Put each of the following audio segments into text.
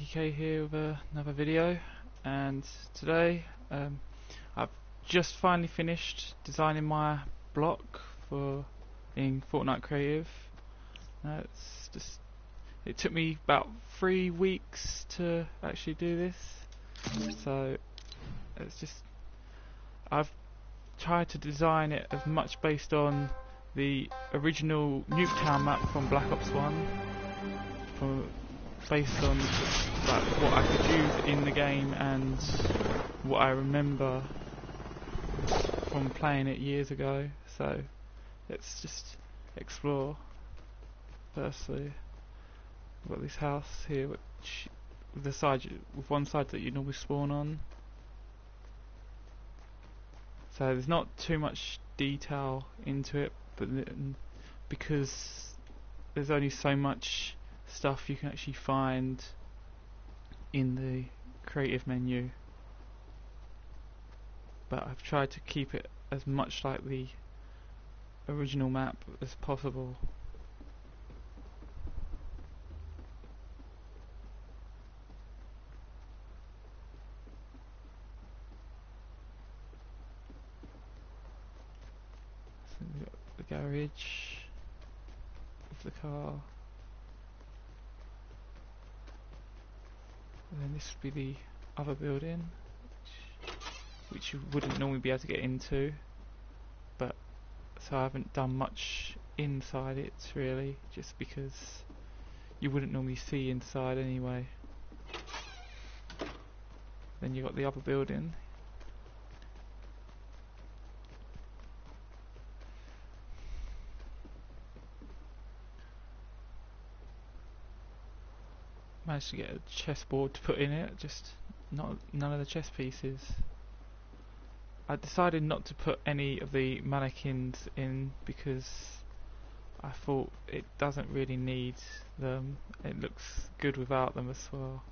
TK here with another video, and today I've just finally finished designing my block for in Fortnite Creative. It took me about 3 weeks to actually do this, so I've tried to design it as much based on the original Nuketown map from Black Ops 1, based on like what I could use in the game and what I remember from playing it years ago. So let's just explore. Firstly, we've got this house here, which with one side that you normally spawn on. So there's not too much detail into it, but because there's only so much stuff you can actually find in the creative menu, but I've tried to keep it as much like the original map as possible. So we've got the garage of the car, and then this would be the other building, which you wouldn't normally be able to get into, but so I haven't done much inside it really, just because you wouldn't normally see inside anyway. Then you got the other building. Managed to get a chessboard to put in it, just none of the chess pieces. I decided not to put any of the mannequins in because I thought it doesn't really need them. It looks good without them as well.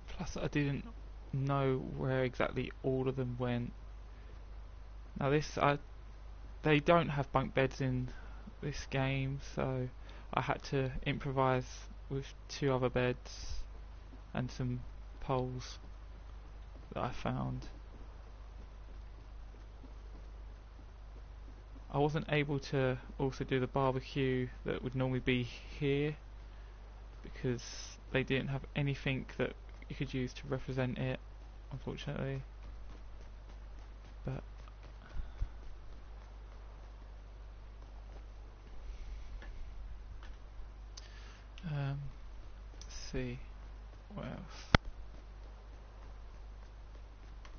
Plus I didn't know where exactly all of them went. Now they don't have bunk beds in this game, so I had to improvise with 2 other beds and some poles that I found. I wasn't able to also do the barbecue that would normally be here because they didn't have anything that you could use to represent it, unfortunately. But let's see what else.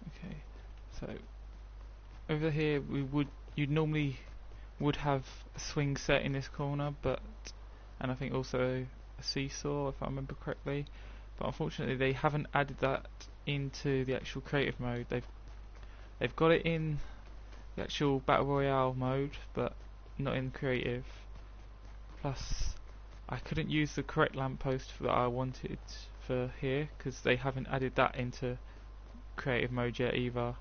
Okay, so over here you'd normally would have a swing set in this corner, and I think also a seesaw if I remember correctly, but unfortunately they haven't added that into the actual creative mode. They've got it in the actual battle royale mode, but not in creative. Plus I couldn't use the correct lamppost that I wanted for here because they haven't added that into creative mode yet either.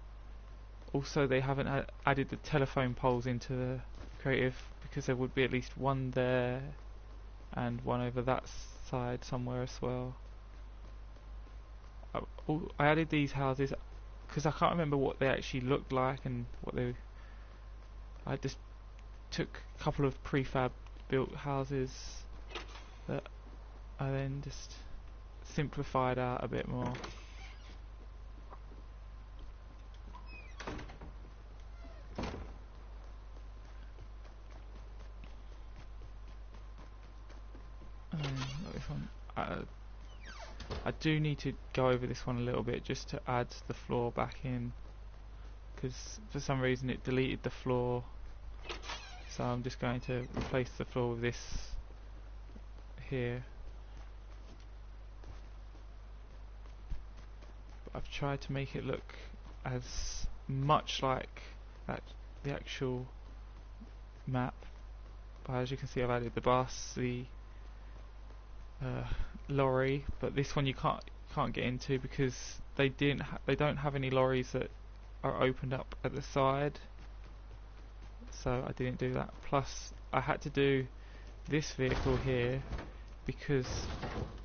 Also they haven't added the telephone poles into the creative because there would be at least one there and one over that side somewhere as well. I added these houses because I can't remember what they actually looked like and I just took a couple of prefab built houses that I then just simplified out a bit more. This one, I do need to go over this one a little bit just to add the floor back in, because for some reason it deleted the floor, so I'm just going to replace the floor with this here. But I've tried to make it look as much like the actual map, but as you can see I've added the bus, the lorry, but this one you can't get into because they don't have any lorries that are opened up at the side, so I didn't do that. Plus I had to do this vehicle here because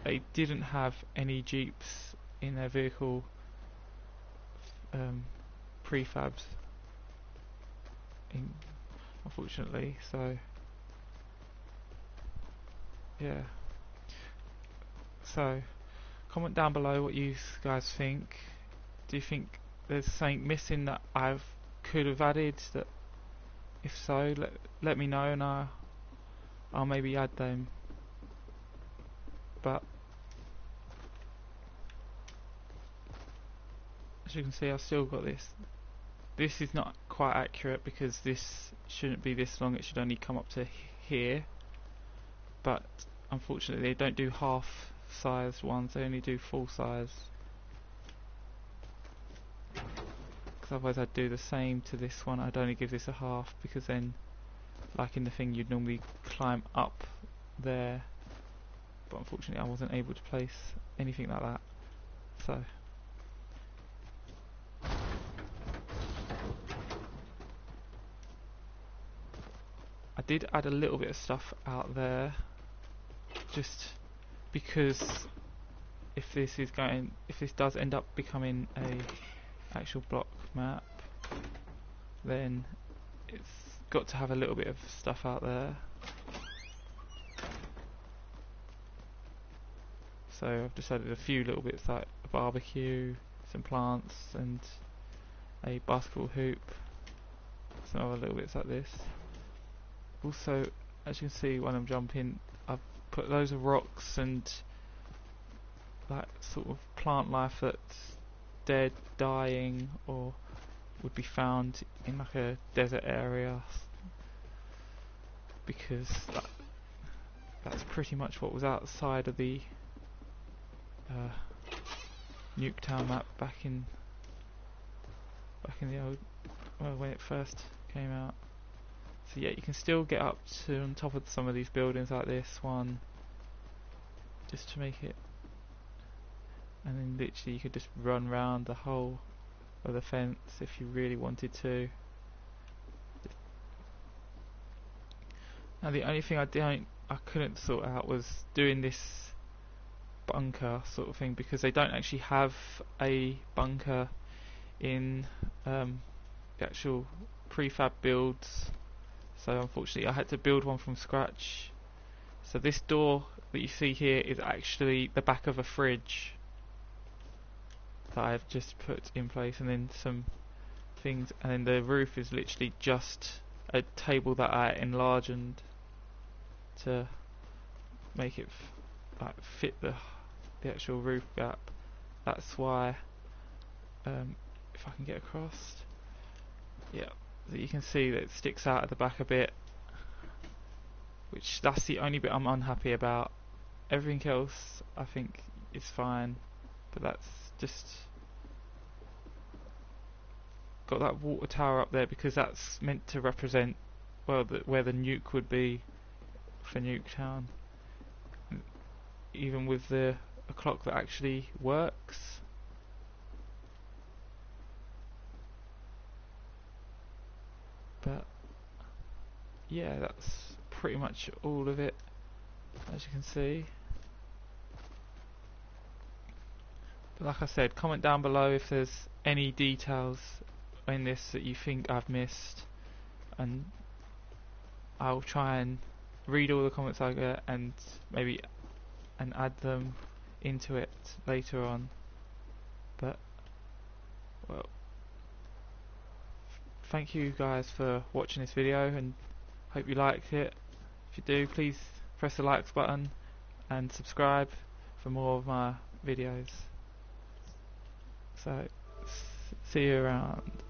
they didn't have any Jeeps in their vehicle prefabs, unfortunately. So yeah. So comment down below what you guys think. Do you think there's something missing that I could have added? That if so, let me know, and I'll maybe add them. But as you can see, I've still got this. This is not quite accurate because this shouldn't be this long. It should only come up to here. But unfortunately, they don't do half-sized ones. They only do full size. Because otherwise, I'd do the same to this one. I'd only give this a half, because then, like in the thing, you'd normally climb up there. But unfortunately, I wasn't able to place anything like that. So I did add a little bit of stuff out there, just because if this does end up becoming a actual block map, then it's got to have a little bit of stuff out there. So I've just added a few little bits, like a barbecue, some plants, and a basketball hoop, some other little bits like this. Also, as you can see when I'm jumping, I've put loads of rocks and like sort of plant life that's dead, dying, or would be found in like a desert area, because that's pretty much what was outside of the Nuketown map back in the old, well, when it first came out. So yeah, you can still get up to on top of some of these buildings like this one, just to make it, and then literally you could just run round the whole of the fence if you really wanted to. Now the only thing I couldn't sort out was doing this bunker sort of thing, because they don't actually have a bunker in the actual prefab builds. So unfortunately I had to build one from scratch. So this door that you see here is actually the back of a fridge that I've just put in place, and then some things, and then the roof is literally just a table that I enlarged to make it like fit the actual roof gap. That's why, if I can get across, yeah, that you can see that it sticks out at the back a bit, which that's the only bit I'm unhappy about. Everything else I think is fine, but that's just got that water tower up there because that's meant to represent, well, where the nuke would be for Nuketown, even with a clock that actually works. But yeah, that's pretty much all of it, as you can see. But like I said, comment down below if there's any details in this that you think I've missed, and I'll try and read all the comments I get and maybe add them into it later on. But well, thank you guys for watching this video, and hope you liked it. If you do, please press the likes button and subscribe for more of my videos. So see you around.